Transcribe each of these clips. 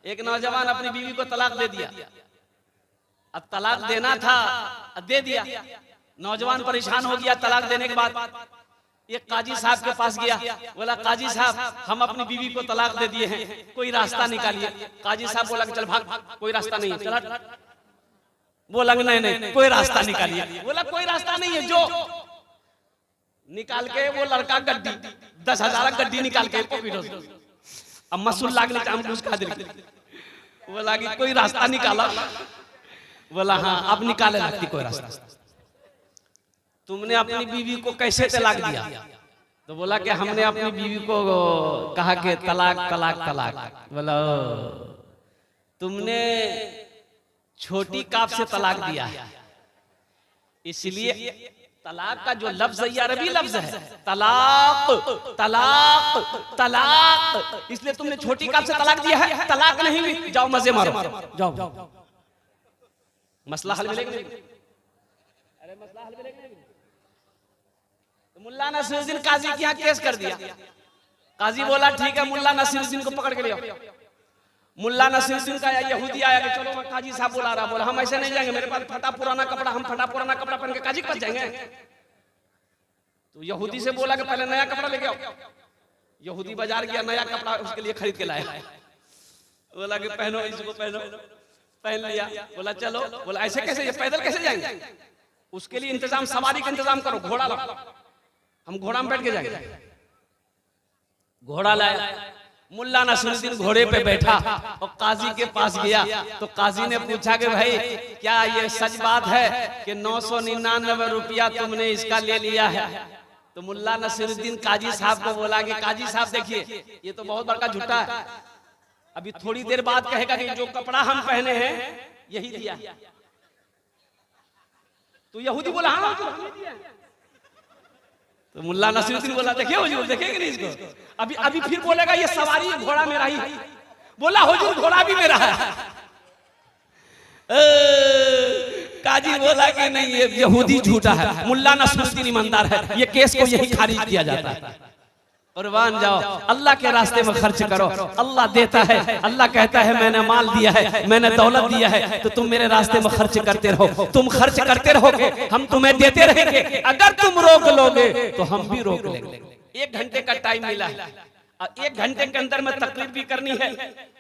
एक नौजवान अपनी बीवी को तलाक दे दिया। अब तलाक देना था, दे दिया। नौजवान परेशान हो गया तलाक देने के बाद। एक काजी साहब के पास गया, बोला काजी साहब हम अपनी बीवी को तलाक दे दिए हैं, कोई रास्ता निकालिए। काजी साहब बोला चल भाग, कोई रास्ता नहीं है, चल हट। बोला नहीं कोई रास्ता निकालिए। बोला कोई रास्ता नहीं है, जो निकाल के वो लड़का गड्डी 10,000 गड्डी निकाल के अब मसूल लागने काम कुछ खा दे। बोला कि कोई रास्ता निकाला। बोला हाँ अब निकाले लगती कोई रास्ता। तुमने अपनी बीवी को कैसे तलाक दिया? तो बोला कि हमने अपनी बीवी को कहा कि तलाक तलाक तलाक। बोला तुमने छोटी काफ से तलाक दिया है, इसलिए तलाक का जो लफ्ज है ये अरबी लफ्ज है, तलाक तलाक तलाक, इसलिए तुमने छोटी काफ से तलाक दिया है। तलाक नहीं हुई, जाओ मजे मारो, जाओ। मसला हल मिलेगा नहीं? अरे मसला हल मिलेगा नहीं? तो मुल्ला नसीरुद्दीन काजी के यहाँ केस कर दिया। काजी बोला ठीक है, मुल्ला नसीरुद्दीन को पकड़ के ले आओ। मुल्ला नसीरुद्दीन का यहूदी आया कि चलो मैं काजी साहब बुला रहा। बोला हम ऐसे नहीं जाएंगे, मेरे पास फटा पुराना कपड़ा, हम फटा पुराना कपड़ा पहन के काजी के पास जाएंगे। तो यहूदी से बोला कि पहले नया कपड़ा लेके आओ। यहूदी बाजार गया, नया कपड़ा उसके लिए खरीद के लाया। बोला कि पहनो, इसको पहनो, पहन लिया। बोला चलो। बोला ऐसे कैसे, ये पैदल कैसे जाएंगे? उसके लिए इंतजाम, सवारी का इंतजाम करो, घोड़ा लाओ, हम घोड़ा में बैठ के जाएंगे। घोड़ा लाया। मुल्ला नसीरुद्दीन घोड़े पे बैठा और काजी के पास गया। तो काजी ने पूछा कि भाई क्या ये सच बात है कि 999 रुपया तुमने इसका ले लिया है? तो मुल्ला नसीरुद्दीन काजी साहब को बोला कि काजी साहब देखिए ये तो बहुत बड़ा झूठा है, अभी थोड़ी देर बाद कहेगा कि जो कपड़ा हम पहने हैं यही दिया। तो यहूदी बोला हाँ हमने दिया। तो मुल्ला नसीरुद्दीन बोला देखिए हुजूर, देखेंगे नहीं इसको? अभी फिर बोलेगा ये सवारी घोड़ा मेरा ही। बोला हुजूर घोड़ा भी मेरा है। काजी बोला कि नहीं ये यहूदी झूठा है, मुल्ला नसीरुद्दीन ईमानदार है, ये केस को यही खारिज किया जाता है। कुर्बान जाओ, अल्लाह के रास्ते में खर्च करो, अल्लाह देता है। अल्लाह कहता है मैंने माल दिया है, मैंने दौलत दिया है, तो तुम मेरे रास्ते में खर्च करते रहो। तुम खर्च करते रहोगे, हम तुम्हें देते रहेंगे। अगर तुम रोक लोगे तो हम भी रोक लेंगे। 1 घंटे का टाइम मिला है, 1 घंटे के अंदर में तकरीर भी करनी है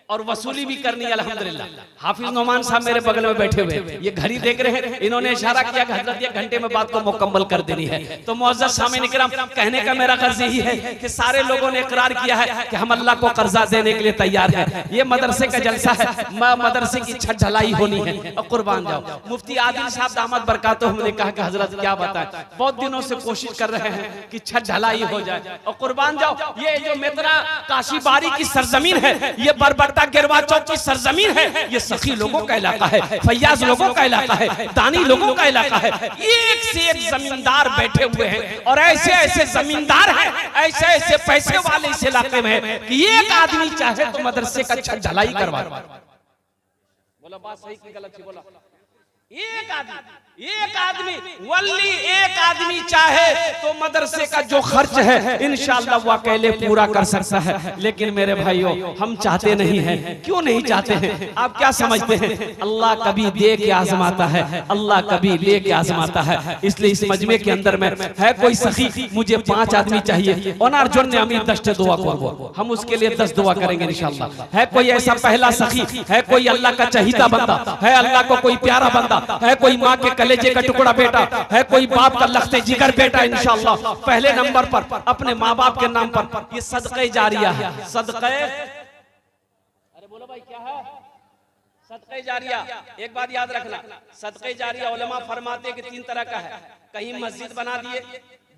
और वसूली भी करनी है। अल्हम्दुलिल्लाह हाफिज नोमान साहब मेरे बगल में बैठे हुए, ये घड़ी देख रहे हैं। इन्होंने इशारा किया कि हजरत 1 घंटे में बात को मुकम्मल कर देनी है। तो मुअज़्ज़ज़ सामीन इकराम, कहने का मेरा गर्ज यही है कि सारे लोगों ने इकरार किया है कि हम अल्लाह को कर्जा देने के लिए तैयार हैं। ये मदरसे का जलसा है, मदरसे की छत ढलाई होनी है। और कुर्बान जाओ, मुफ्ती आदिल साहब दामद बरकातुहू हमने कहा कि हजरत क्या बताएं, बहुत दिनों से कोशिश कर रहे हैं कि छत ढलाई हो जाए। और कुर्बान जाओ, ये जो मेतरा काशीबारी की सरजमीन है, ये बरबरता गिरवा चौक की सरजमीन है, ये सखी लोगों का इलाका है, फैयाज लोगों का इलाका है, दानी लोगों का इलाका है। एक से एक जमींदार बैठे हुए हैं और ऐसे ऐसे जमींदार हैं, ऐसे ऐसे पैसे वाले इस इलाके में है कि एक आदमी चाहे तो मदरसे का छत ढलाई करवा। बोला बात सही की गलत थी? बोला एक आदमी वल्ली एक आदमी चाहे तो मदरसे का जो खर्च है इंशाअल्लाह वो अकेले पूरा कर सकता है। लेकिन मेरे भाइयों हम चाहते नहीं हैं। क्यों नहीं चाहते हैं? आप क्या समझते हैं? अल्लाह कभी दे के आजमाता है, अल्लाह कभी ले के आजमाता है। इसलिए इस मजमे के अंदर में है कोई सखी, मुझे 5 आदमी चाहिए, ओनार जोन ने अमीर 10 दुआ करबो, हम उसके लिए 10 दुआ करेंगे इंशाअल्लाह। है कोई ऐसा पहला सखी, है कोई अल्लाह का चहीता बंदा, है अल्लाह को कोई प्यारा बंदा, है कोई माँ के कलेजे का टुकड़ा बेटा, है कोई बाप का लखते जिगर बेटा, इंशाअल्लाह पहले नंबर पर अपने माँ बाप के नाम पर ये सदक़े जारिया है। सदक़े, अरे बोलो भाई क्या है? सदक़े जारिया। एक बात याद रखना, सदक़े जारिया उलमा फरमाते कि 3 तरह का है। कहीं मस्जिद बना दिए,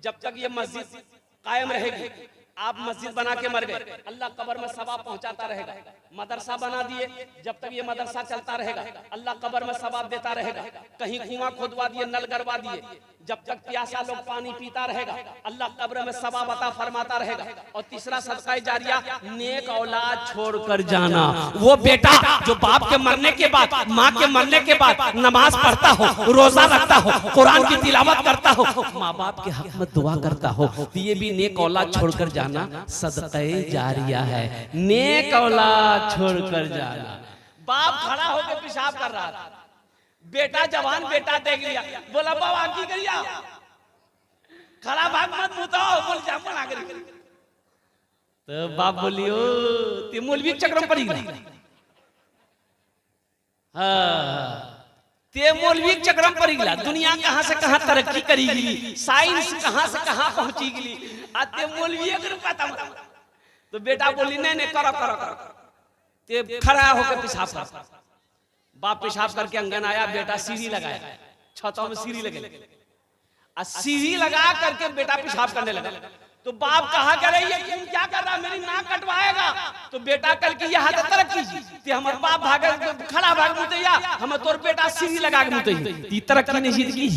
जब तक ये मस्जिद कायम रहेगी, आप मस्जिद बना के मर गए, अल्लाह कब्र में सवाब पहुंचाता रहेगा। मदरसा बना दिए, जब तक ये मदरसा चलता रहेगा, अल्लाह कब्र में सवाब देता रहेगा। कहीं कुआं खोदवा दिए, नल गड़वा दिए, जब तक प्यासा लोग पानी पीता रहेगा, अल्लाह कब्र में सवाब अता फरमाता रहेगा। और तीसरा सदका जारिया, नेक औलाद छोड़कर जाना। वो बेटा जो बाप के मरने के बाद, माँ के मरने के बाद नमाज पढ़ता हो, रोजा रखता हो, कुरान की तिलावत करता हो, माँ बाप के हक में दुआ करता हो, तो ये भी नेक औलाद छोड़कर जाना। जाना सदक़े जारिया है, नेक औलाद छोड़ कर जाना। बाप खड़ा होकर पेशाब कर रहा था, बेटा जवान बेटा देख लिया, बोला बाबा की करिया खड़ा भाग मत मुताओ, बोल जा मना करी। तो बाप बोलियो ते मौलवी चक्रम पड़ी गई। हाँ ते मौलवी चक्रम पड़ी गला। दुनिया कहां से कहां तरक्की करी गई, साइंस कहां से कहां पहुंची गई, आते मौलवी अगर पता तो बेटा बोली नहीं नहीं करो करो करो। ते खड़ा होकर पेशाब कर, बाप पेशाब करके अंगन आया, बेटा सीढ़ी लगाया, छतों में सीढ़ी लगे, सीढ़ी लगा करके बेटा पेशाब करने लगा। तो बाप कहा करे ये तुम क्या कर रहा, मेरी नाक कटवाएगा। तो बेटा कल की यह तरक्की ते हमारे बाप भाग खड़ा भाग मुतैया, हम तोर बेटा सीढ़ी लगा के मुतैया, तरक्की नहीं की।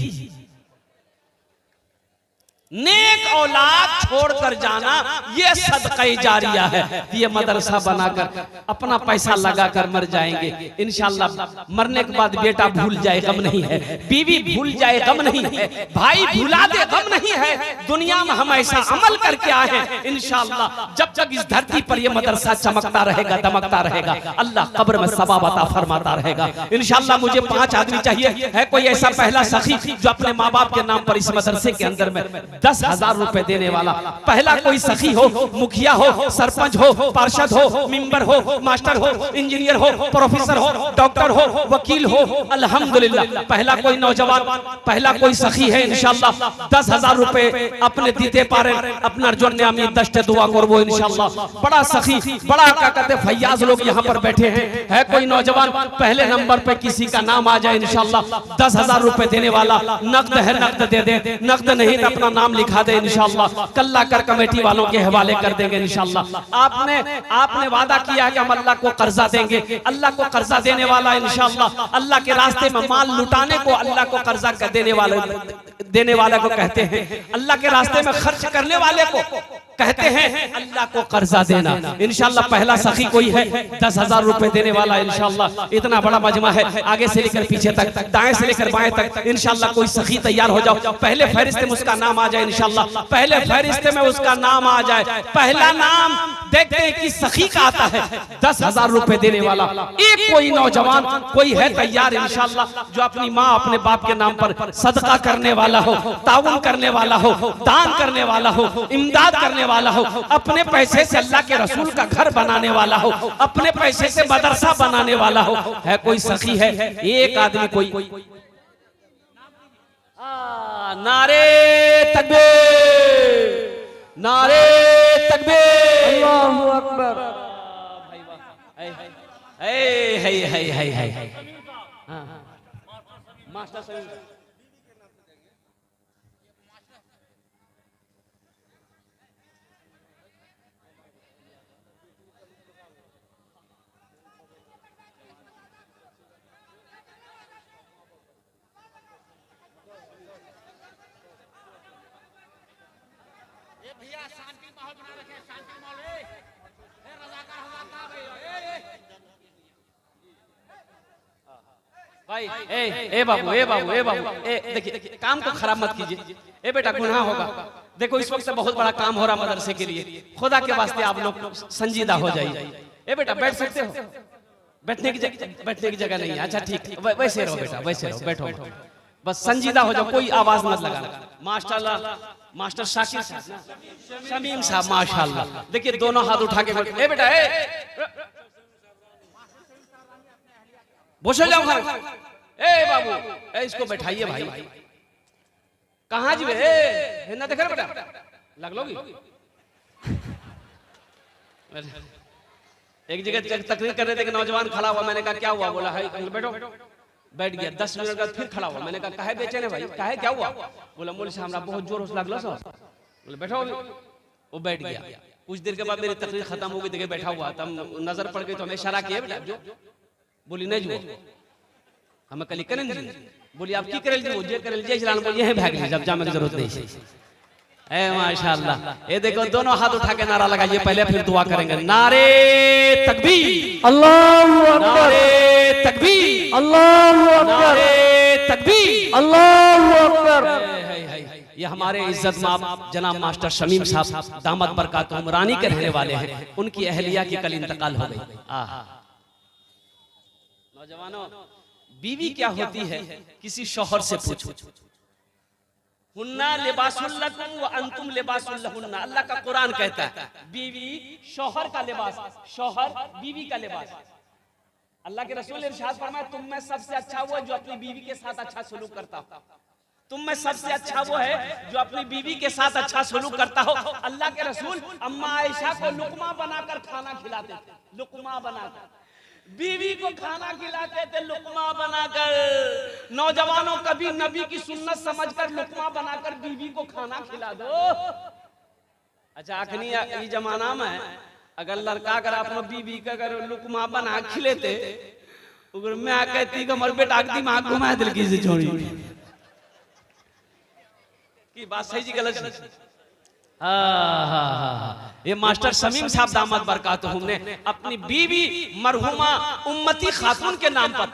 नेक औलाद छोड़कर जाना ये सदक़े जारिया है। ये मदरसा बनाकर अपना पैसा लगाकर मर जाएंगे, इंशाअल्लाह मरने के बाद बेटा भूल जाए गम नहीं है, बीवी भूल जाए गम नहीं है, भाई भुला दे गम नहीं है। दुनिया में हम ऐसा अमल करके आए हैं, इंशाअल्लाह जब तक इस धरती पर ये मदरसा चमकता रहेगा, दमकता रहेगा, अल्लाह कब्र में सवाब अता फरमाता रहेगा। इंशाअल्लाह मुझे 5 आदमी चाहिए, है कोई ऐसा पहला सखी जो अपने माँ बाप के नाम पर इस मदरसे के अंदर में 10,000 रुपए देने वाला पहला कोई सखी हो, मुखिया हो, सरपंच हो, पार्षद हो, मेंबर हो, मास्टर हो, इंजीनियर हो, प्रोफेसर हो, डॉक्टर हो, वकील हो, अल्हम्दुलिल्लाह पहला कोई नौजवान, पहला कोई सखी है, इंशाअल्लाह 10,000 रुपए अपने दीते पारे अपना जोड़ने अमीर दस्ते दुआ करबो इंशाअल्लाह। बड़ा सखी, बड़ा क्या कहते फैयाज लोग यहाँ पर बैठे हैं, है कोई नौजवान पहले नंबर पे किसी का नाम आ जाए, इंशाअल्लाह 10,000 रुपए देने वाला, नकद है नकद दे दे, नकद नहीं तो अपना नाम लिखा दे इंशाअल्लाह, कल्ला कर कमेटी वालों के हवाले कर देंगे इंशाअल्लाह। आपने वादा किया कि हम अल्लाह को कर्जा देंगे, अल्लाह को कर्जा देने वाला इंशाअल्लाह, अल्लाह के रास्ते में माल लुटाने को अल्लाह को कर्जा देने वाले को कहते हैं, अल्लाह के रास्ते में खर्च करने वाले को कहते हैं अल्लाह को कर्जा देना। इंशाअल्लाह पहला सखी कोई है 10,000 रुपए देने वाला इंशाअल्लाह। इतना बड़ा मजमा है, आगे से लेकर पीछे तक, दाएं से लेकर बाएं तक, इंशाअल्लाह कोई सखी तैयार हो जाओ, पहले फहरिस्त में उसका नाम आ जाए इंशाअल्लाह, पहले फहरिस्त में उसका नाम आ जाए, पहला नाम देखते हैं कि सखी का आता है 10,000 रुपए देने वाला। एक कोई नौजवान कोई है तैयार इंशाअल्लाह जो अपनी माँ अपने बाप के नाम पर सदका करने वाला हो, ताउन करने वाला हो, दान करने वाला हो, इमदाद करने वाला हो, अपने पैसे से अल्लाह के रसूल का घर बनाने वाला हो, अपने पैसे से मदरसा बनाने वाला हो, है कोई सखी है एक आदमी कोई नारे तकबीर, नारे तकबीर, अल्लाहू अकबर, मास्टर साहब भाई ए बाबू देखिए काम को खराब मत कीजिए, ए बेटा गुनाह होगा। देखो इस वक्त बहुत बड़ा काम हो रहा मदरसे के लिए, खुदा के वास्ते आप लोग संजीदा हो जाइए। ए बेटा बैठ सकते हो, बैठने की जगह नहीं है, अच्छा ठीक वैसे रहो बेटा, वैसे रहो, बैठो बस संजीदा हो जाओ, कोई आवाज मत लगाना। मास्टर शाकिर शमीम साहब माशाल्लाह, देखिए दोनों हाथ उठा के ए बेटा बोझ जाओ घर, ए बाबू इसको बैठाइए भाई, कहाँ जी ना देख रहे बेटा लग लोगी। एक जगह तकरीर कर रहे थे कि नौजवान खड़ा हुआ, मैंने कहा क्या हुआ, बोला है बैठो, बैठ गया। 10 मिनट बाद फिर खड़ा हुआ, मैंने कहा काहे बेचैन है भाई, काहे क्या हुआ, बोला मौलवी साहब हमरा बहुत जोर से लागलो सर, बोले बैठो, वो बैठ गया। कुछ देर के बाद मेरी तकरीर खत्म हो गई, देखिए बैठा हुआ, तब नजर पड़ गई तो हमें इशारा किया बेटा जो, बोली नहीं जो हमें कल करें जी, बोली आप की करें जी, वो जे करें जी चलान, बोलिए भाग ली जब जाने की जरूरत नहीं है। ए माशाल्लाह, ये देखो दोनों हाथ उठा के नारा लगाइए, पहले फिर दुआ करेंगे। नारे तकबीर, अल्लाहू अकबर, नारे तकबीर, अल्लाहू अकबर, नारे तकबीर, अल्लाहू अकबर। ये हमारे इज्जत माब जनाब मास्टर शमीम साहब दामद बरकातुहुम उमरानी के रहने वाले हैं। उनकी अहलिया की कल इंतकाल हो गई। नौजवानों, बीवी क्या होती है किसी शौहर से पूछो। हुन्ना लिबासुल लकुम व अंतुम लिबासुल लहुन्ना, अल्लाह का कुरान कहता है बीवी शौहर का लिबास, शौहर बीवी का लिबास। अल्लाह के रसूल ने इरशाद फरमाया तुम में सबसे अच्छा वो है जो अपनी बीवी के साथ अच्छा सलूक करता हो। तुम में सबसे अच्छा वो है जो अपनी बीवी के साथ अच्छा सलूक करता हो। अल्लाह के रसूल अम्मा आयशा को लुकमा बनाकर खाना खिलाते थे, लुकमा बनाकर बीवी को खाना खिलाते थे, लुकमा बनाकर। नौजवानों, कभी नबी की सुन्नत समझकर लुकमा बनाकर बीवी को खाना खिला दो। अच्छा, अखनी ये जमाना में अगर लड़का अगर अपना बीवी का अगर लुकमा बना खिलेते, अगर मैं कहती कि हमारे बेटा दिमाग घुमा दिल की से छोड़ी की बात सही जी गलत? ये मास्टर शमीम साहब दामद बरकातुहुम ने अपनी बीवी मरहुमा उम्मती खातून के नाम पर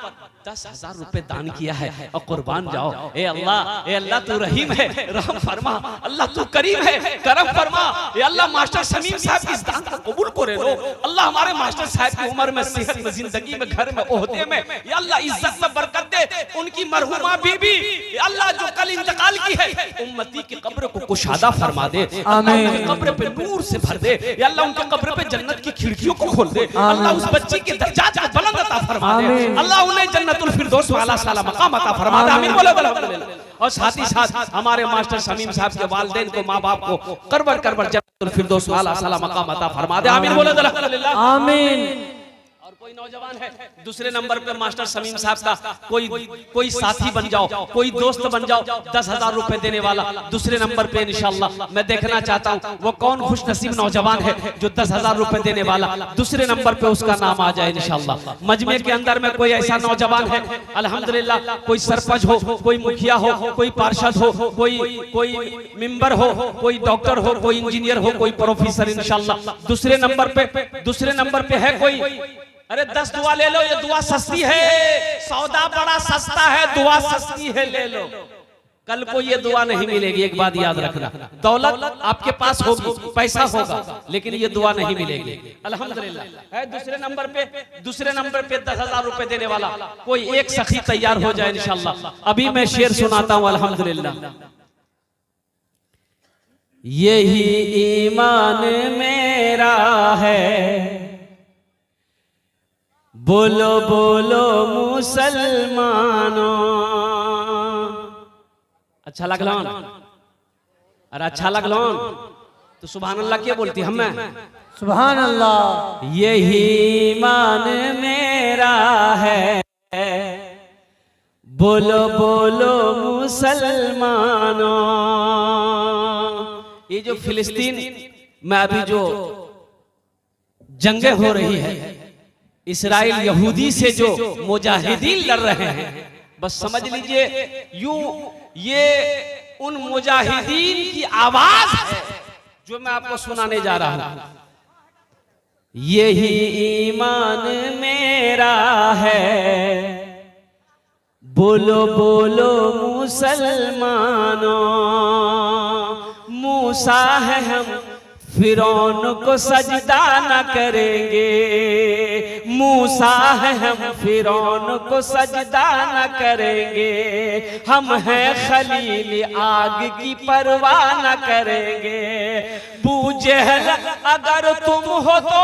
10,000 रुपए दान किया है। और कुर्बान जाओ, ए अल्लाह तू रहीम है, रहम फरमा। अल्लाह तू करीम है, करम फरमा। ए अल्लाह मास्टर शमीम साहब की इस दान को कबूल करे लो। अल्लाह हमारे मास्टर साहब की उम्र में, सेहत में, जिंदगी में, घर में, ओहदे में या अल्लाह इज्जत में बरकत दे। उनकी मरहुमा बीवी अल्लाह जो कल इंतकाल की है, उम्मती की कब्र को कुशादा फरमा दे, आमीन। कब्र पे नूर से भर दे या अल्लाह, उनके कब्र पे जन्नत की खिड़कियों को खोल दे। अल्लाह उस बच्ची के दर्जात को बुलंद अता फरमा दे। अल्लाह उन्हें जन्नतुल फिरदौस वाला साला मकाम अता फरमा दे, आमीन बोलो अल्हम्दुलिल्लाह। और साथ ही साथ हमारे मास्टर शमीम साहब के वालिदैन को, माँ बाप को करबर करबर जन्नतुल फिरदौस वाला साला मकाम अता फरमा दे, आमीन बोलो अल्हम्दुलिल्लाह, आमीन। कोई नौजवान है दूसरे नंबर पे मास्टर शमीम साहब का कोई साथी बन जाओ, कोई दोस्त बन जाओ, 10,000 रुपए देने वाला दूसरे नंबर पे इंशाल्लाह मैं देखना चाहता हूँ वो कौन खुश नसीब नौजवान है जो 10,000 रुपए देने वाला दूसरे नंबर पे उसका नाम आ जाए इंशाल्लाह। मजमे के अंदर में कोई ऐसा नौजवान है अल्हम्दुलिल्लाह, कोई सरपंच हो, कोई मुखिया हो, कोई पार्षद हो, कोई मेंबर हो, कोई डॉक्टर हो, कोई इंजीनियर हो, कोई प्रोफेसर, इंशाल्लाह दूसरे नंबर पे है कोई। अरे 10 दुआ ले लो, ये दुआ सस्ती है, सौदा बड़ा सस्ता है, दुआ सस्ती है, ले लो। कल को ये दुआ नहीं मिलेगी, एक बात याद रखना। दौलत आपके पास होगी, पैसा होगा, लेकिन ये दुआ नहीं मिलेगी। अल्हम्दुलिल्लाह है दूसरे नंबर पे 10,000 रुपए देने वाला कोई एक सखी तैयार हो जाए इंशाल्लाह। अभी मैं शेर सुनाता हूँ अल्हम्दुलिल्लाह। यही ईमान मेरा है, बोलो बोलो मुसलमानों। अच्छा लगलोन? अरे अच्छा लगलोन तो सुभान अल्लाह क्या बोलती हमें? सुभान अल्लाह। यही ईमान मेरा है, बोलो बोलो मुसलमानों। ये जो फिलिस्तीन में अभी जो जंगें हो रही है, इस्राइल यहूदी से जो मुजाहिदीन लड़ रहे हैं, बस समझ लीजिए ये उन मुजाहिदीन की आवाज है जो मैं आपको सुनाने जा रहा हूं। यही ईमान मेरा है, बोलो बोलो मुसलमानों। मूसा है हम फिरौन को सजदा न करेंगे, मूसा है हम फिरौन को सजदा न करेंगे। हम हैं खलील आग की परवाह न करेंगे। बूजहल अगर तुम हो तो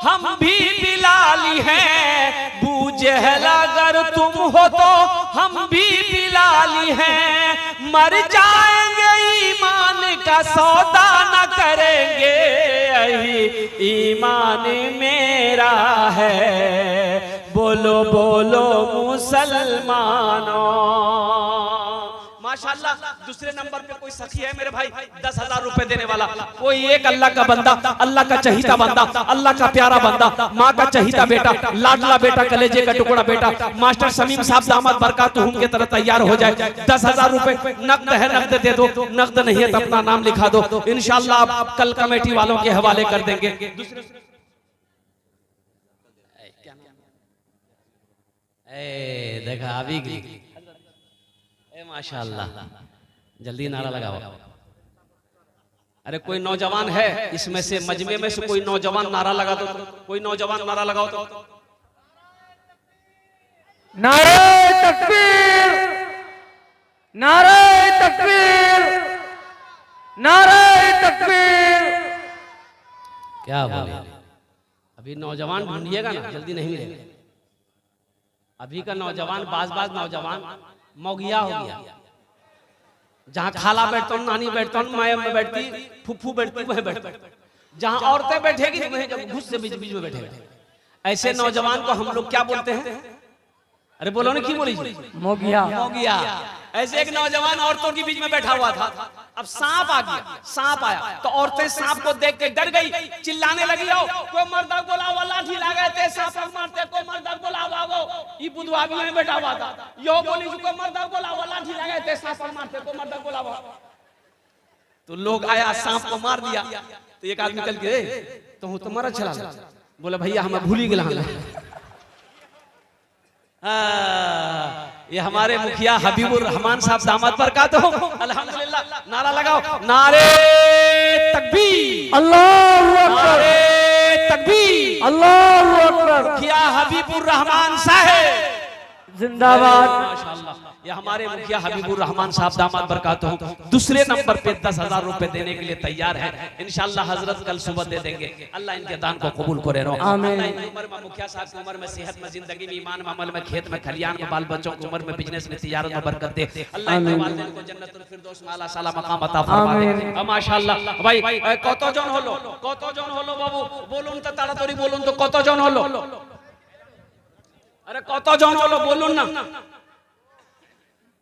हम भी बिलाली हैं, बूजहल अगर तुम हो तो हम भी बिलाली हैं। मर जाएंगे ईमान का सौदा न करेंगे, यही ईमान मेरा है, बोलो बोलो मुसलमानों। माशाल्लाह दूसरे नंबर पे कोई सखी है मेरे भाई 10,000 रुपए देने वाला, कोई एक अल्लाह का बंदा, अल्लाह का चहीता बंदा, अल्लाह का प्यारा बंदा, माँ का चहीता बेटा, लाडला बेटा, कलेजे का टुकड़ा बेटा, मास्टर शमीम साहब दामद बरकातुहुम की तरह तैयार हो जाए। 10,000 रुपए नकद है, नकद दे दो, नकद नहीं है तो अपना नाम लिखा दो, इंशाल्लाह आप कल कमेटी वालों के हवाले कर देंगे। देखा अभी माशाल्लाह जल्दी नारा लगाओ। अरे कोई नौजवान है इसमें से, मजमे में से कोई नौजवान नारा लगा दो, कोई नौजवान नारा लगाओ तो। नारे तकबीर, नारे तकबीर, नारे तकबीर। क्या बोले? अभी नौजवान ढूंढिएगा ना, जल्दी नहीं मिलेगा। अभी का नौजवान बाज नौजवान मौगिया हो गया। जहाँ खाला बैठता हूँ, नानी बैठता हूँ, माया में बैठती, फुफ्फू बैठती, वहीं बैठता। जहाँ औरतें बैठेगी वहीं जब घुस से बीच बीच में बैठेगा। ऐसे नौजवान को हम लोग क्या बोलते हैं? अरे बोलो ना, क्यों बोली? मोगिया। मोगिया। ऐसे एक नौजवान औरतों के बीच में बैठा हुआ था। अब सांप आ गया, सांप आया तो औरतें सांप को देख के डर गई, चिल्लाने लगी, हो कोई मर्दा बोलावा, लाठी लगाए थे, सांप मारते, कोई मर्दा बोलावा। वो ये बुधवा भी में बैठा हुआ था, यो बोली कोई मर्दा बोलावा, लाठी लगाए थे, सांप मारते, कोई मर्दा बोलावा। तो लोग आया, सांप को मार दिया। तो एक आदमी निकल के, तो तुम्हारा चला, बोला भैया हमें भूल ही गया। ये हमारे मुखिया हबीबुर रहमान साहब दामद बरकात हो, अल्हम्दुलिल्लाह। नारा लगाओ, नारे तकबीर, अल्लाहू अकबर, नारे तकबीर, अल्लाहू अकबर। मुखिया हबीबुर रहमान साहब जिंदाबाद। माशाअल्लाह। ये हमारे मुखिया हबीबुर रहमान साहब दामद बरकात हो दूसरे नंबर पे 10,000 रुपए देने के लिए तैयार है। इंशाअल्लाह हजरत कल सुबह दे देंगे। अल्लाह इनके दान को कबूल करे रहो। आमीन। उम्र में मुखिया साहब की उम्र में, सेहत में, जिंदगी में, ईमान में, अमल में, खेत में, खलियान में, बाल बच्चों की उम्र में, बिजनेस में, तिजारत में बरकत दे। अल्लाह इनके वालिदैन को जन्नतुल फिरदौस में आला साला मकाम अता फरमा दे। माशाअल्लाह भाई कत जन हलो, कत जन हलो बाबू, बोलुन तो ताड़ाताड़ी बोलुन तो कत जन हलो? अरे कत जन हलो बोलुन ना,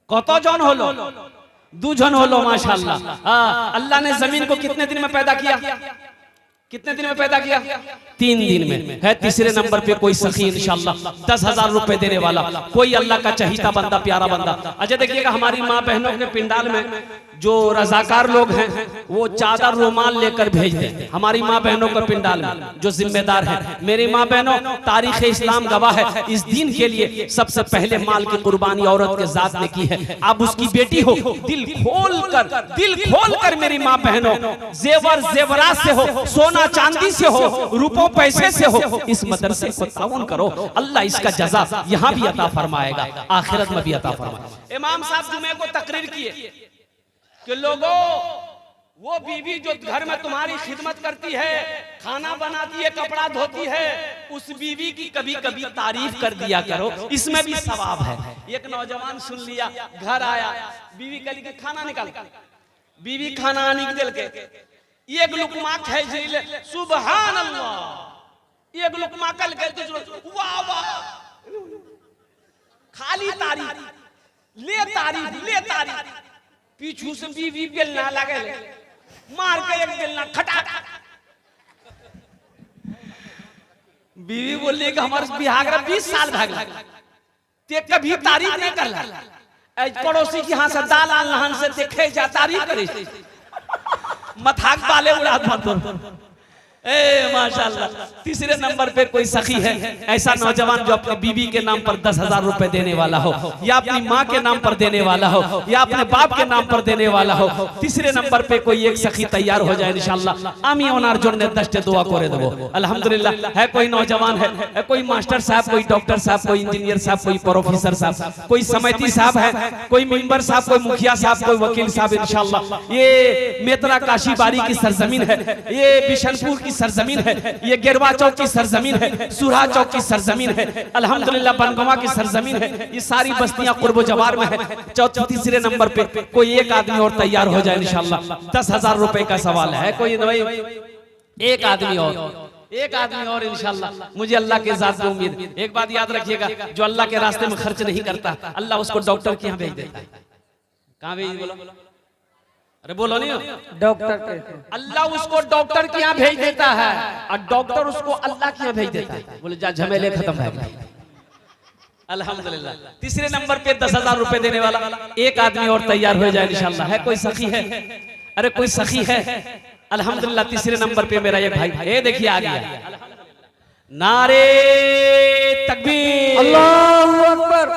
कत जन हलो? 2 जन हलो माशाअल्लाह। अल्लाह ने जमीन को कितने दिन में पैदा किया? कितने दिन में पैदा किया? 3 दिन में। है तीसरे नंबर पे कोई सखी इंशाअल्लाह 10,000 रुपए देने वाला, कोई अल्लाह का चहीता बंदा, प्यारा बंदा। अच्छा देखिएगा, हमारी माँ बहनों के पिंडाल में जो रजाकार लोग हैं वो चादर रुमाल लेकर भेज दें। हमारी माँ बहनों के पिंडाल में जो जिम्मेदार है, मेरी माँ बहनों, तारीख इस्लाम गवाह है, इस दिन के लिए सबसे पहले माल की कुर्बानी औरत के जात ने की है। आप उसकी बेटी हो, दिल खोल कर मेरी माँ बहनों, जेवर जेवरात से हो, सोना चांदी से हो, रुपयों पैसे से हो, इस मदरसे को ताउन करो। अल्लाह इसका जज़ा यहाँ भी अता फरमाएगा, आखिरत में भी अता फरमाएगा। इमाम साहब जुमे को तकरीर किए कि लोगों, वो बीवी जो घर में तुम्हारी खिदमत करती है, खाना बनाती है, कपड़ा धोती है, उस बीवी की कभी कभी तारीफ कर दिया करो, इसमें भी सवाब है। एक नौजवान सुन लिया, घर आया, बीवी कल के खाना निकाल, बीवी खाना निकल के एक लुकमा खाए, सुभान अल्लाह, एक लुकमा कल के वाह वाह, खाली तारीफ, ले तारीफ, पीछू से बीवी बेलना लगे, मार के एक बेलना खटा। बीवी बोली कि हमारे बिहार 20 साल भाग ते कभी तारीफ नहीं कर, पड़ोसी की यहाँ से दाल आलहन से देखे जा तारीफ करे, मथाक पाले उड़ा मत। ए माशाअल्लाह। तीसरे नंबर पे कोई सखी है, ऐसा नौजवान जो अपनी बीवी के नाम पर 10,000 रुपए देने वाला हो, या अपनी माँ के नाम पर देने वाला हो, या अपने बाप के नाम पर देने वाला हो। तीसरे नंबर पे कोई एक सखी तैयार हो जाए इंशाअल्लाह। आमी ओनार जोड़ने दस्ते दुआ करे देबो। अल्हम्दुलिल्लाह। है कोई नौजवान है, कोई मास्टर साहब, कोई डॉक्टर साहब, कोई इंजीनियर साहब, कोई प्रोफेसर साहब, कोई समिति साहब है, कोई मेंबर साहब, कोई मुखिया साहब, कोई वकील साहब इंशाअल्लाह। ये मेतरा काशी बारी की सरजमीन है, ये बिशनपुर की सरजमीन है, ये गिरवा चौक की सरजमीन है, सुरहा चौक की सरजमीन है, अल्हम्दुलिल्लाह बनगवा की सरजमीन है। ये सारी बस्तियां कुर्ब जवार में है। तीसरे नंबर पे कोई एक आदमी और तैयार हो जाए इंशाअल्लाह। 10,000 रुपए का सवाल है। कोई एक आदमी और इंशाअल्लाह। मुझे अल्लाह के जात से उम्मीद। एक बात याद रखिएगा, जो अल्लाह के रास्ते में खर्च नहीं करता, अल्लाह उसको डॉक्टर के यहाँ भेज देता है। कहाँ भेज, बोलो? अरे बोलो नहीं, डॉक्टर के, अल्लाह उसको डॉक्टर के यहाँ भेज देता है और डॉक्टर उसको अल्लाह के यहाँ भेज देता है। बोले जा झमेले खत्म है। अल्हम्दुलिल्लाह। तीसरे नंबर पे 10,000 रुपए देने वाला एक आदमी और तैयार हो जाए इंशाअल्लाह। है कोई सखी है? अरे कोई सखी है? अल्हम्दुलिल्लाह। तीसरे नंबर पे मेरा एक भाई, ये देखिए आ गया। नारे तकबीर, अल्लाहू अकबर।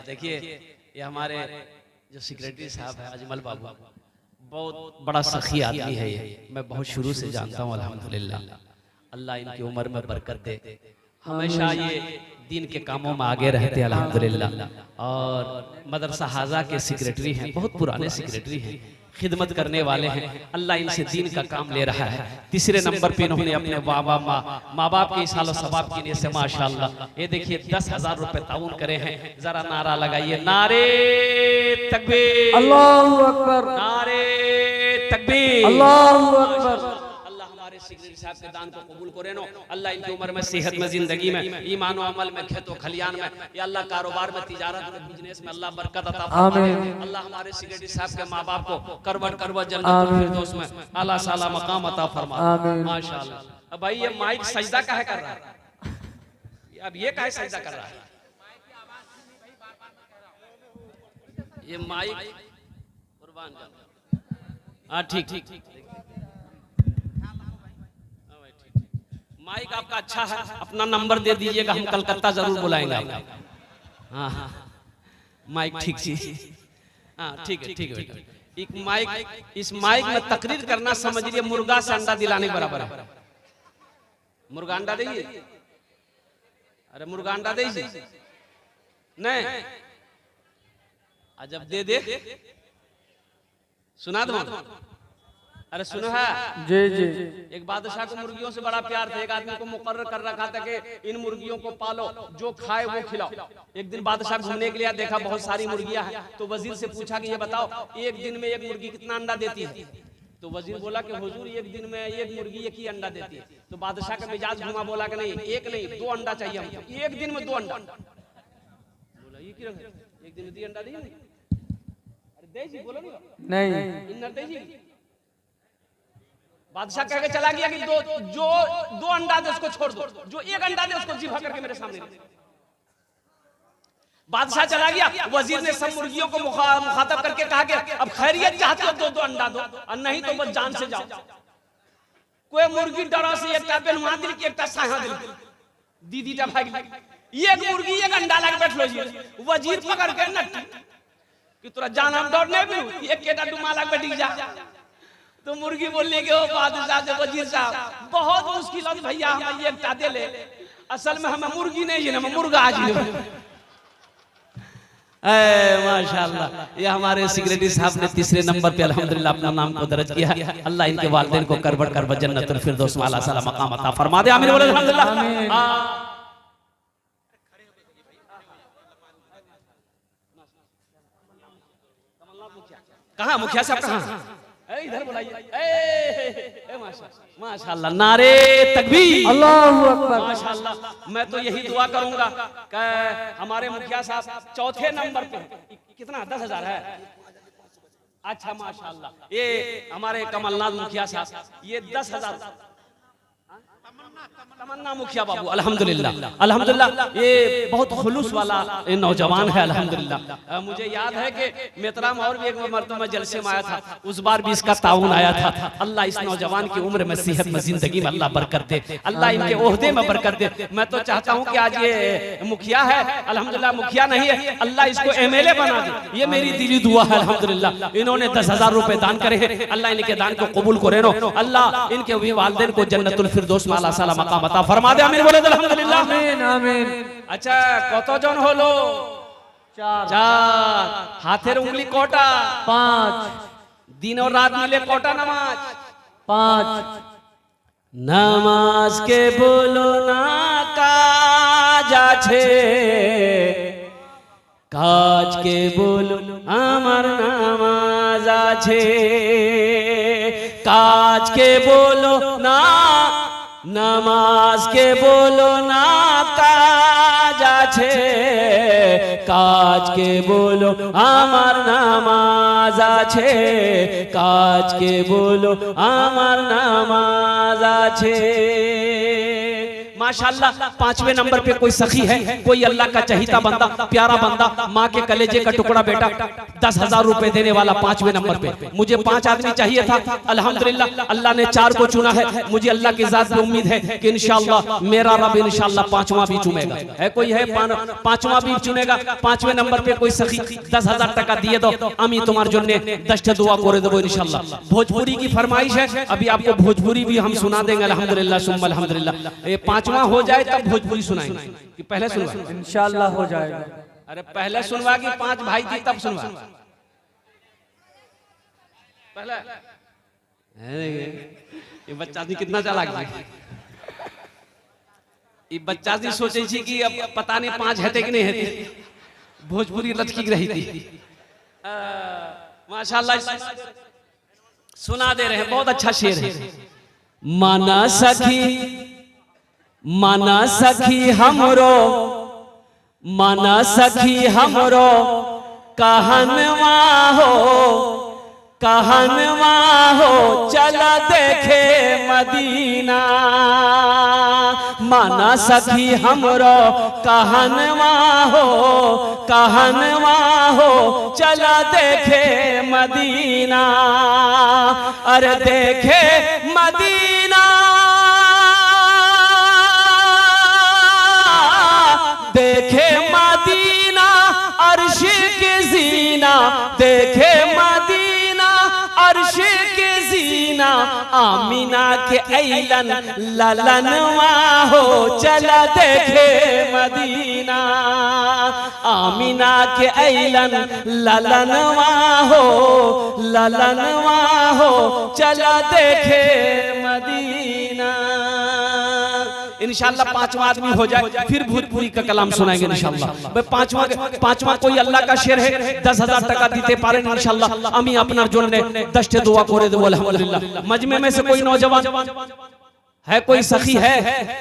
देखिए ये हमारे जो सेक्रेटरी साहब है अजमल बाबू, बहुत बड़ा सखी आदमी है ये, मैं बहुत शुरू से जानता हूँ अल्हम्दुलिल्लाह। अल्लाह इनकी उम्र में बरकत दे, हमेशा ये दीन के कामों में आगे रहते हैं अल्हम्दुलिल्लाह। और मदरसा हाजा के सेक्रेटरी हैं, बहुत पुराने सेक्रेटरी हैं, खिदमत करने वाले हैं। अल्लाह इनसे दीन का काम ले रहा है। तीसरे नंबर पे इन्होंने अपने माँ बाप के सालों सवाब की नीयत से माशाअल्लाह ये देखिए 10,000 रुपए ताउन करे हैं। जरा नारा लगाइए, नारे तकबीर, अल्लाहू अकबर, नारे तकबीर, अल्लाहू अकबर। अल्लाह हमारे सेक्रेटरी साहब के दान को कबूल करे नो। अल्लाह इनकी उम्र में, सेहत में, जिंदगी में, ईमान और अमल में, खेतों खलियान में, या अल्लाह कारोबार में, तिजारत में, बिजनेस में अल्लाह बरकत अता फरमाए। अल्लाह हमारे सेक्रेटरी साहब के माँ बाप को करवट करवट जन्नतुल फिरदौस में आला साला मकाम अता फरमाए माशाअल्लाह। अब भाई ये माइक सजदा काहे कर रहा है? अब ये काहे सजदा कर रहा है? ये माइक कुर्बान कर। हाँ ठीक ठीक, माइक आपका अच्छा है, अपना नंबर दे दीजिएगा, हम कलकत्ता जरूर बुलाएंगे आपको। हाँ हाँ माइक ठीक जी, हाँ ठीक है ठीक है। एक माइक, इस माइक में तकरीर करना समझ लीजिए मुर्गा से अंडा दिलाने बराबर है। मुर्गा अंडा दीजिए, अरे मुर्गा अंडा दीजिए नहीं, जब दे सुना दो। अरे सुनो है जी जी, एक बादशाह को मुर्गियों से बड़ा प्यार था। एक आदमी को मुकर्रर कर रखा था कि इन मुर्गियों को पालो, जो खाए वो खिलाओ। एक दिन बादशाह घूमने के लिए देखा बहुत सारी मुर्गियां हैं, तो वजीर से पूछा कि ये बताओ एक दिन में एक मुर्गी कितना अंडा देती है? तो वजीर बोला कि हुजूर एक दिन में एक मुर्गी एक ही अंडा देती है। तो बादशाह का मिजाज घुमा, बोला कि नहीं एक नहीं 2 अंडा चाहिए हमको, एक दिन में 2 अंडा। बोला ये क्यों, एक दिन में 2 अंडा नहीं? अरे दे जी, बोलो नहीं। बादशाह कह के चला गया कि जो 2 अंडा दे उसको छोड़ दो, जो 1 अंडा दे उसको जिभा करके मेरे सामने दे। बादशाह चला गया, वजीर ने सब मुर्गियों को मुखातब करके कहा कि अब खैरियत चाहते हो तो 2 अंडा दो, और नहीं तो बस जान से जाओ। कोई मुर्गी डरा से एक बेलमा दिल की, एक साहा दिल दीदी टा भाग, एक मुर्गी 1 अंडा लग बैठ लो जी। वजीर पकड़ के नट्टी कि तोरा जान हम दौड़ नहीं भी, एक केटा डुमा लग बैठी जा। तो मुर्गी बोलने के ओ बादशाह से, वजीर साहब बहुत मुश्किल है भैया, हम ये एकटा दे ले, असल में हमें मुर्गी नहीं है, मुर्गा आज माशाअल्लाह। ये हमारे सेक्रेटरी साहब ने तीसरे नंबर पे अल्हम्दुलिल्लाह अपना नाम को दर्ज किया। अल्लाह इनके वालिदैन को करबट करबट जन्नतुल फिरदौस में आला साला मकाम अता फरमा दे। आमीन बोले अल्हम्दुलिल्लाह। कहाँ मुखिया साहब कहाँ? इधर बुलाइए। माशाअल्लाह, नारे तकबीर, अल्लाहू अकबर। माशाअल्लाह। मैं तो यही दुआ करूंगा कि हमारे मुखिया साहब 4थे नंबर पे, कितना 10,000 है? अच्छा माशाअल्लाह। ये हमारे कमलनाथ मुखिया साहब ये 10,000। तमन्ना मुखिया बाबू अल्हम्दुलिल्लाह अल्हम्दुलिल्लाह, ये बहुत खुलूस वाला नौजवान है अल्हम्दुलिल्लाह। मुझे याद है कि मेहतराम और भी एक मरतबा मैं जलसे में आया था, उस बार भी इसका ताउन आया था। अल्लाह इस नौजवान की उम्र में, सेहत में, जिंदगी में अल्लाह बरकत दे, अल्लाह इनके ओहदे में बरकत दे। मैं तो चाहता हूँ कि आज ये मुखिया है अल्हम्दुलिल्लाह, मुखिया नहीं है, अल्लाह इसको MLA बना दे। ये मेरी दिली दुआ है अल्हम्दुलिल्लाह। इन्होंने 10,000 रुपए दान करे हैं, अल्लाह इनके दान को कबूल करे नो। अल्लाह इनके भी वालिदैन को जन्नतुल फिरदौस में आला साला मकाम अता फरमा दे। आमीन बोले अल्हम्दुलिल्लाह। आमीन आमीन। अच्छा কতজন হলো? 4। हाथेर उंगली कोटा? 5। दिन और रात मिले कोटा नमाज? 5। नामाज के बोलो ना काज আছে, काज के बोलो আমার নামাজ আছে, काज के बोलो ना नामाज के बोलो ना काज আছে, काज के बोलो আমার নামাজ আছে, काज के बोलो আমার নামাজ আছে। माशाल्लाह 5वें नंबर पे कोई सखी है, कोई अल्लाह का चहीता बंदा, प्यारा बंदा, माँ के कलेजे का टुकड़ा बेटा, 10,000 रुपए देने वाला 5वें नंबर पे। मुझे 5 आदमी चाहिए था, अल्हम्दुलिल्लाह अल्लाह ने 4 को चुना है। मुझे अल्लाह की जात पे उम्मीद है कि इंशाअल्लाह मेरा रब इंशाअल्लाह 5वां भी चुनेगा। है कोई है 5वां भी चुनेगा। 5वें नंबर पे कोई सखी 10,000 टका दिए दो, আমি তোমার জন্য 10টা দোয়া করে দেব इंशाअल्लाह। भोजपुरी की फरमाइश है, अभी आपको भोजपुरी भी हम सुना देंगे अल्हम्दुलिल्लाह सुम्मा अल्हम्दुलिल्लाह। ये 5वां हो जाए तब भोजपुरी सुनाएंगे कि पहले सुनवा? इंशाअल्लाह हो जाएगा। अरे पहले सुनवा कि 5 भाई थी तब सुनवा? पहले ये बच्चा जी कितना चालाक है। ये बच्चा जी सोचे छी कि अब पता नहीं 5 हेते कि नहीं हेते, भोजपुरी लचकी रही थी। माशाल्लाह सुना दे रहे हैं, बहुत अच्छा शेर है। माना सखी हमरो, माना सखी हमरो कहनवा हो, कहनवा हो चला देखे मदीना। माना सखी हमरो कहनवा हो, कहनवा हो चला देखे मदीना। अरे देखे मदीना, देखे मदीना अर्श की जीना, देखे मदीना अर्श की जीना। आमीना के ऐलन ललनवा हो चला देखे मदीना। आमीना के ऐलन ललनवा हो, ललनवा हो चला देखे मदीना। इंशाअल्लाह 5वां आदमी हो जाए फिर भोजपुरी का कलाम सुनाएंगे इंशाअल्लाह। 5वां कोई अल्लाह का शेर है, 10,000 टका दीते पारे इंशाअल्लाह। আমি আপনার জন্য 10টা দোয়া করে দেব আলহামদুলিল্লাহ। मजमे में से कोई नौजवान है, कोई सखी है,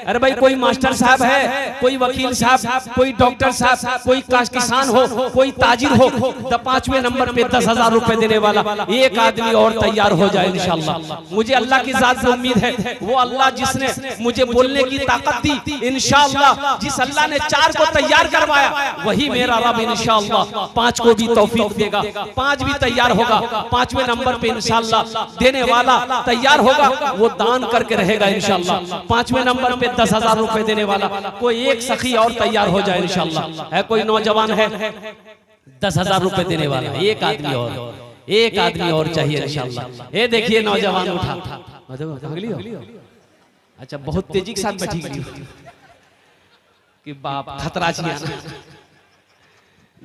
अरे भाई कोई मास्टर साहब है, कोई वकील साहब, कोई डॉक्टर साहब, कोई किसान हो, कोई ताजिर हो, 5वें नंबर पे 10,000 रुपए देने वाला एक आदमी और तैयार हो जाए इंशाअल्लाह। मुझे अल्लाह की जात से उम्मीद है, वो अल्लाह जिसने मुझे बोलने की ताकत दी इंशाअल्लाह, जिस अल्लाह ने 4 को तैयार करवाया वही मेरा रब इंशाअल्लाह 5 को भी तौफीक देगा। 5 भी तैयार होगा, 5वें नंबर पे इंशाअल्लाह देने वाला तैयार होगा, वो दान करके रहेगा इंशाअल्लाह। 5वें नंबर पे 10,000 रुपए देने वाला कोई एक सखी और तैयार हो जाए इंशाअल्लाह। है कोई नौजवान है 10,000 रुपए देने वाला, एक आदमी और, एक आदमी और चाहिए इंशाअल्लाह। ये देखिए नौजवान उठा, अच्छा बहुत तेजी के साथ बैठी कि बाप खतराची,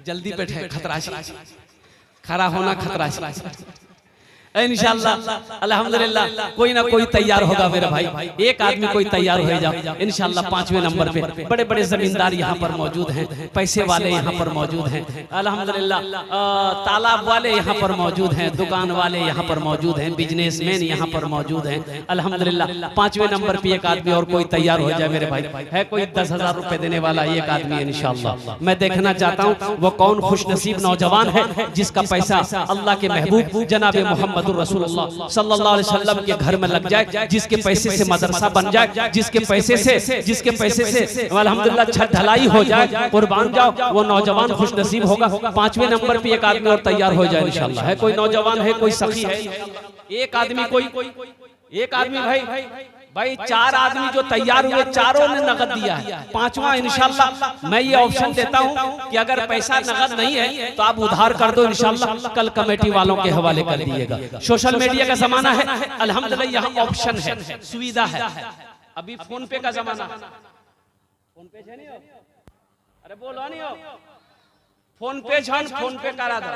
जल्दी बैठे खतराची, खड़ा होना खतराची। इंशाअल्लाह अल्हम्दुलिल्लाह कोई ना कोई तैयार होगा मेरा भाई, एक आदमी कोई तैयार हो जाओ इंशाअल्लाह। 5वें नंबर पे बड़े बड़े जमींदार यहाँ पर मौजूद हैं, पैसे वाले यहाँ पर मौजूद हैं अल्हम्दुलिल्लाह, तालाब वाले यहाँ पर मौजूद हैं, दुकान वाले यहाँ पर मौजूद हैं, बिजनेसमैन यहाँ पर मौजूद हैं अल्हम्दुलिल्लाह। 5वें नंबर पे एक आदमी और कोई तैयार हो जाए मेरे भाई। है कोई 10,000 रुपए देने वाला एक आदमी इंशाअल्लाह। मैं देखना चाहता हूँ वो कौन खुशनसीब नौजवान है जिसका पैसा अल्लाह के महबूब जनाब मोहम्मद रसूलुल्लाह सल्लल्लाहु अलैहि वसल्लम के घर में लग जाए, जिसके पैसे से मदरसा बन जाए, जिसके पैसे से अल्हम्दुलिल्लाह छत ढलाई हो जाए, कुर्बान जाओ वो नौजवान खुशनसीब होगा। 5वें नंबर पे एक आदमी और तैयार हो जाए इंशाअल्लाह। है कोई नौजवान है, कोई सखी है, एक आदमी, कोई एक आदमी भाई 4 आदमी जो तैयार हुए चारों ने नगद दिया है। 5वां इंशाअल्लाह मैं ये ऑप्शन देता हूं कि अगर पैसा नगद नहीं है तो आप उधार कर दो इंशाअल्लाह, कल कमेटी वालों के हवाले कर दिएगा। सोशल मीडिया का जमाना है अल्हम्दुलिल्लाह, यहाँ ऑप्शन है, सुविधा है। अभी फोन पे का जमाना, फोन पे है नहीं हो, अरे बोलो नहीं हो, फोन पे छन फोन पे करा दो,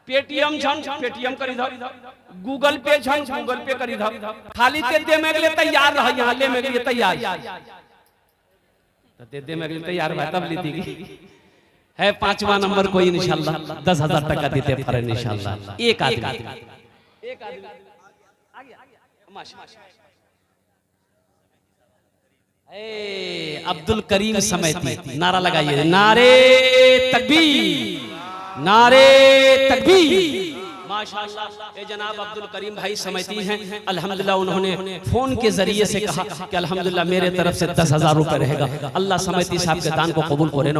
पेटीएम छन पेटीएम करी दो, गूगल पे छन गूगल पे करी दो, खाली दे में अगले तैयार रह, यहाँ ले में अगले तैयार तो दे में अगले तैयार भाई तब ली थी। है 5वां नंबर कोई इंशाअल्लाह 10,000 टका देते फरन इंशाअल्लाह। एक आदमी अब्दुल करीम समेती, नारा लगाइए, नारे तकबीर, नारे तकबीर। माशाअल्लाह ये जनाब अब्दुल करीम भाई समिति हैं, अल्हम्दुलिल्लाह उन्होंने फोन के जरिए से कहा कि अल्हम्दुलिल्लाह मेरे तरफ से 10,000 रुपए रहेगा। अल्लाह समिति साहब के दान को कबूल करे।